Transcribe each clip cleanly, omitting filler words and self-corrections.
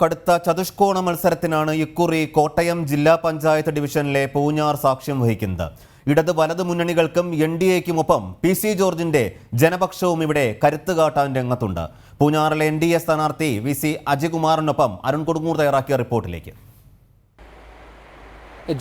കടുത്ത ചതുഷ്കോണ മത്സരത്തിനാണ് ഇക്കുറി കോട്ടയം ജില്ലാ പഞ്ചായത്ത് ഡിവിഷനിലെ പൂഞ്ഞാർ സാക്ഷ്യം വഹിക്കുന്നത്. ഇടത് വലത് മുന്നണികൾക്കും NDAയ്ക്കുമൊപ്പം PC ജോർജിന്റെ ജനപക്ഷവും ഇവിടെ കരുത്ത് കാട്ടാൻ രംഗത്തുണ്ട്. പൂഞ്ഞാറിലെ NDA സ്ഥാനാർത്ഥി VC അജികുമാറിനൊപ്പം അരുൺ കൊടുങ്ങൂർ തയ്യാറാക്കിയ റിപ്പോർട്ടിലേക്ക്.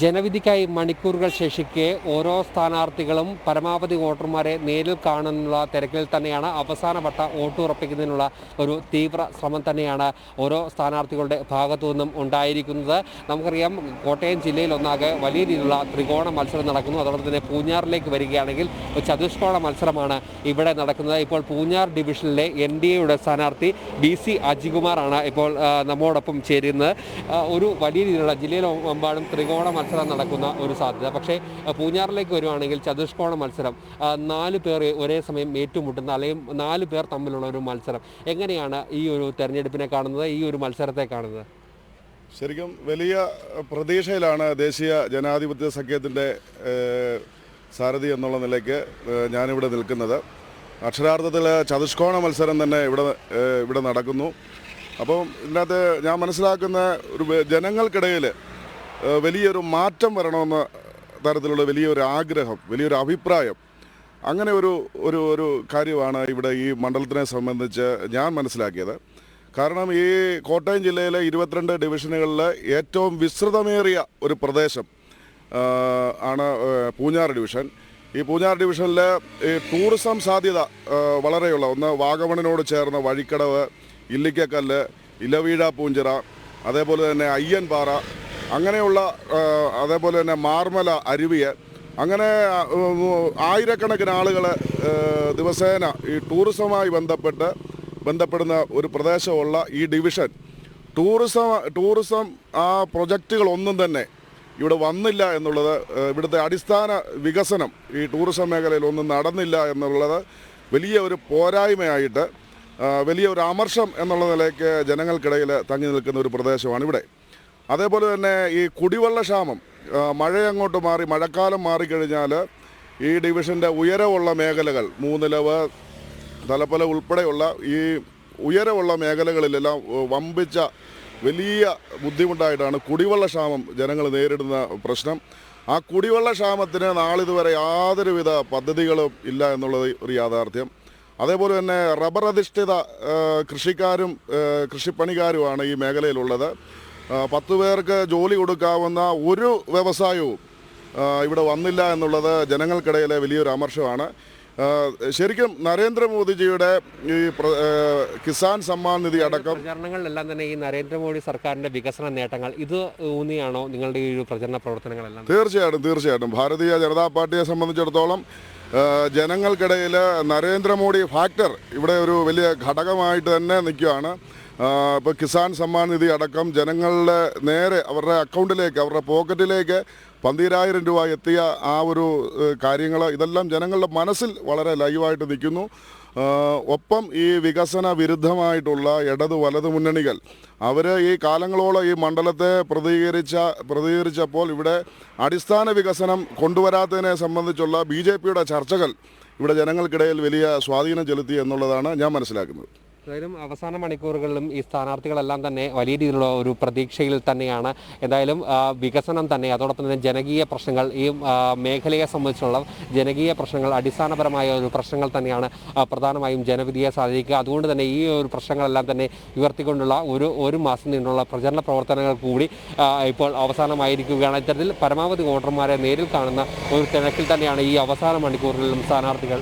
ജനവിധിക്കായി മണിക്കൂറുകൾ ശേഷിക്കെ ഓരോ സ്ഥാനാർത്ഥികളും പരമാവധി വോട്ടർമാരെ നേരിൽ കാണാനുള്ള തിരക്കിൽ തന്നെയാണ്. അവസാനവട്ട വോട്ട് ഉറപ്പിക്കുന്നതിനുള്ള ഒരു തീവ്ര ശ്രമം തന്നെയാണ് ഓരോ സ്ഥാനാർത്ഥികളുടെ ഭാഗത്തു നിന്നും ഉണ്ടായിരിക്കുന്നത്. നമുക്കറിയാം, കോട്ടയം ജില്ലയിൽ ഒന്നാകെ വലിയ രീതിയിലുള്ള ത്രികോണ മത്സരം നടക്കുന്നു. അതോടൊപ്പം തന്നെ പൂഞ്ഞാറിലേക്ക് വരികയാണെങ്കിൽ ചതുഷ്കോണ മത്സരമാണ് ഇവിടെ നടക്കുന്നത്. ഇപ്പോൾ പൂഞ്ഞാർ ഡിവിഷനിലെ NDAയുടെ സ്ഥാനാർത്ഥി VC അജികുമാറാണ് ഇപ്പോൾ നമ്മോടൊപ്പം ചേരുന്നത്. ഒരു വലിയ രീതിയിലുള്ള ജില്ലയിലെമ്പാടും ത്രികോണ മത്സരം നടക്കുന്ന ഒരു സാധ്യത. പക്ഷേ പൂഞ്ഞാറിലേക്ക് വരുവാണെങ്കിൽ ചതുഷ്കോണ മത്സരം 4 പേർ ഒരേ സമയം ഏറ്റുമുട്ടുന്ന അല്ലെങ്കിൽ 4 പേർ തമ്മിലുള്ള ഒരു മത്സരം. എങ്ങനെയാണ് ഈ ഒരു തെരഞ്ഞെടുപ്പിനെ കാണുന്നത്, ഈ ഒരു മത്സരത്തെ കാണുന്നത്? ശരിക്കും വലിയ പ്രതീക്ഷയിലാണ് ദേശീയ ജനാധിപത്യ സഖ്യത്തിൻ്റെ സാരഥി എന്നുള്ള നിലയ്ക്ക് ഞാനിവിടെ നിൽക്കുന്നത്. അക്ഷരാർത്ഥത്തിൽ ചതുഷ്കോണ മത്സരം തന്നെ ഇവിടെ നടക്കുന്നു. അപ്പം ഇതിനകത്ത് ഞാൻ മനസ്സിലാക്കുന്ന ഒരു ജനങ്ങൾക്കിടയിൽ വലിയൊരു മാറ്റം വരണമെന്ന തരത്തിലുള്ള വലിയൊരു ആഗ്രഹം, വലിയൊരു അഭിപ്രായം, അങ്ങനെ ഒരു കാര്യമാണ് ഇവിടെ ഈ മണ്ഡലത്തിനെ സംബന്ധിച്ച് ഞാൻ മനസ്സിലാക്കിയത്. കാരണം ഈ കോട്ടയം ജില്ലയിലെ 22 ഡിവിഷനുകളിലെ ഏറ്റവും വിസ്തൃതമേറിയ ഒരു പ്രദേശം ആണ് പൂഞ്ഞാർ ഡിവിഷൻ. ഈ പൂഞ്ഞാർ ഡിവിഷനിലെ ഈ ടൂറിസം സാധ്യത വളരെയുള്ള ഒന്ന് വാഗമണിനോട് ചേർന്ന വഴിക്കടവ്, ഇല്ലിക്കക്കല്ല്, ഇലവീഴ പൂഞ്ചിറ, അതേപോലെ തന്നെ അയ്യൻപാറ, അങ്ങനെയുള്ള അതേപോലെ തന്നെ മാർമല അരുവിയ, അങ്ങനെ ആയിരക്കണക്കിന് ആളുകൾ ദിവസേന ഈ ടൂറിസവുമായി ബന്ധപ്പെടുന്ന ഒരു പ്രദേശമുള്ള ഈ ഡിവിഷൻ ടൂറിസം ആ പ്രൊജക്റ്റുകളൊന്നും തന്നെ ഇവിടെ വന്നില്ല എന്നുള്ളത്, ഇവിടുത്തെ അടിസ്ഥാന വികസനം ഈ ടൂറിസം മേഖലയിൽ ഒന്നും നടന്നില്ല എന്നുള്ളത് വലിയ ഒരു പോരായ്മയായിട്ട്, വലിയ ഒരു അമർഷം എന്നുള്ള നിലയ്ക്ക് ജനങ്ങൾക്കിടയിൽ തങ്ങി നിൽക്കുന്ന ഒരു പ്രദേശമാണ് ഇവിടെ. അതേപോലെ തന്നെ ഈ കുടിവെള്ള ക്ഷാമം, മഴയങ്ങോട്ട് മാറി, മഴക്കാലം മാറിക്കഴിഞ്ഞാൽ ഈ ഡിവിഷൻ്റെ ഉയരമുള്ള മേഖലകൾ, മൂന്നിലവ്, തലപ്പല ഉൾപ്പെടെയുള്ള ഈ ഉയരമുള്ള മേഖലകളിലെല്ലാം വമ്പിച്ച വലിയ ബുദ്ധിമുട്ടായിട്ടാണ് കുടിവെള്ള ക്ഷാമം ജനങ്ങൾ നേരിടുന്ന പ്രശ്നം. ആ കുടിവെള്ള ക്ഷാമത്തിന് നാളിതുവരെ യാതൊരുവിധ പദ്ധതികളും ഇല്ല എന്നുള്ളത് ഒരു യാഥാർത്ഥ്യം. അതേപോലെ തന്നെ റബ്ബർ അധിഷ്ഠിത കൃഷിക്കാരും കൃഷിപ്പണിക്കാരുമാണ് ഈ മേഖലയിലുള്ളത്. 10 പേർക്ക് ജോലി കൊടുക്കാവുന്ന ഒരു വ്യവസായവും ഇവിടെ വന്നില്ല എന്നുള്ളത് ജനങ്ങൾക്കിടയിലെ വലിയൊരു അമർഷമാണ്. ശരിക്കും നരേന്ദ്രമോദിജിയുടെ ഈ കിസാൻ സമ്മാൻ നിധി അടക്കം പ്രചരണങ്ങളിലെല്ലാം തന്നെ ഈ നരേന്ദ്രമോദി സർക്കാരിൻ്റെ വികസന നേട്ടങ്ങൾ ഇത് ഊന്നിയാണോ നിങ്ങളുടെ ഈ ഒരു പ്രചരണ പ്രവർത്തനങ്ങളെല്ലാം? തീർച്ചയായിട്ടും ഭാരതീയ ജനതാ പാർട്ടിയെ സംബന്ധിച്ചിടത്തോളം ജനങ്ങൾക്കിടയിൽ നരേന്ദ്രമോദി ഫാക്ടർ ഇവിടെ ഒരു വലിയ ഘടകമായിട്ട് തന്നെ നിൽക്കുകയാണ്. ഇപ്പോൾ കിസാൻ സമ്മാൻ നിധി അടക്കം ജനങ്ങളുടെ നേരെ അവരുടെ അക്കൗണ്ടിലേക്ക്, അവരുടെ പോക്കറ്റിലേക്ക് 12,000 രൂപ എത്തിയ ആ ഒരു കാര്യങ്ങൾ, ഇതെല്ലാം ജനങ്ങളുടെ മനസ്സിൽ വളരെ ലൈവായിട്ട് നിൽക്കുന്നു. ഒപ്പം ഈ വികസന വിരുദ്ധമായിട്ടുള്ള ഇടത് വലത് മുന്നണികൾ അവർ ഈ കാലങ്ങളോളം ഈ മണ്ഡലത്തെ പ്രതികരിച്ചപ്പോൾ ഇവിടെ അടിസ്ഥാന വികസനം കൊണ്ടുവരാത്തതിനെ സംബന്ധിച്ചുള്ള BJPയുടെ ചർച്ചകൾ ഇവിടെ ജനങ്ങൾക്കിടയിൽ വലിയ സ്വാധീനം ചെലുത്തി എന്നുള്ളതാണ് ഞാൻ മനസ്സിലാക്കുന്നത്. എന്തായാലും അവസാന മണിക്കൂറുകളിലും ഈ സ്ഥാനാർത്ഥികളെല്ലാം തന്നെ വലിയ രീതിയിലുള്ള ഒരു പ്രതീക്ഷയിൽ തന്നെയാണ്. എന്തായാലും വികസനം തന്നെ, അതോടൊപ്പം തന്നെ ജനകീയ പ്രശ്നങ്ങൾ, ഈ മേഖലയെ സംബന്ധിച്ചുള്ള ജനകീയ പ്രശ്നങ്ങൾ, അടിസ്ഥാനപരമായ ഒരു പ്രശ്നങ്ങൾ തന്നെയാണ് പ്രധാനമായും ജനവിധിയെ സ്വാധീനിക്കുക. അതുകൊണ്ട് തന്നെ ഈ ഒരു പ്രശ്നങ്ങളെല്ലാം തന്നെ ഉയർത്തിക്കൊണ്ടുള്ള ഒരു മാസം നീണ്ടുള്ള പ്രചരണ പ്രവർത്തനങ്ങൾ കൂടി ഇപ്പോൾ അവസാനമായിരിക്കുകയാണ്. ഇത്തരത്തിൽ പരമാവധി വോട്ടർമാരെ നേരിൽ കാണുന്ന ഒരു തിരക്കിൽ തന്നെയാണ് ഈ അവസാന മണിക്കൂറുകളിലും സ്ഥാനാർത്ഥികൾ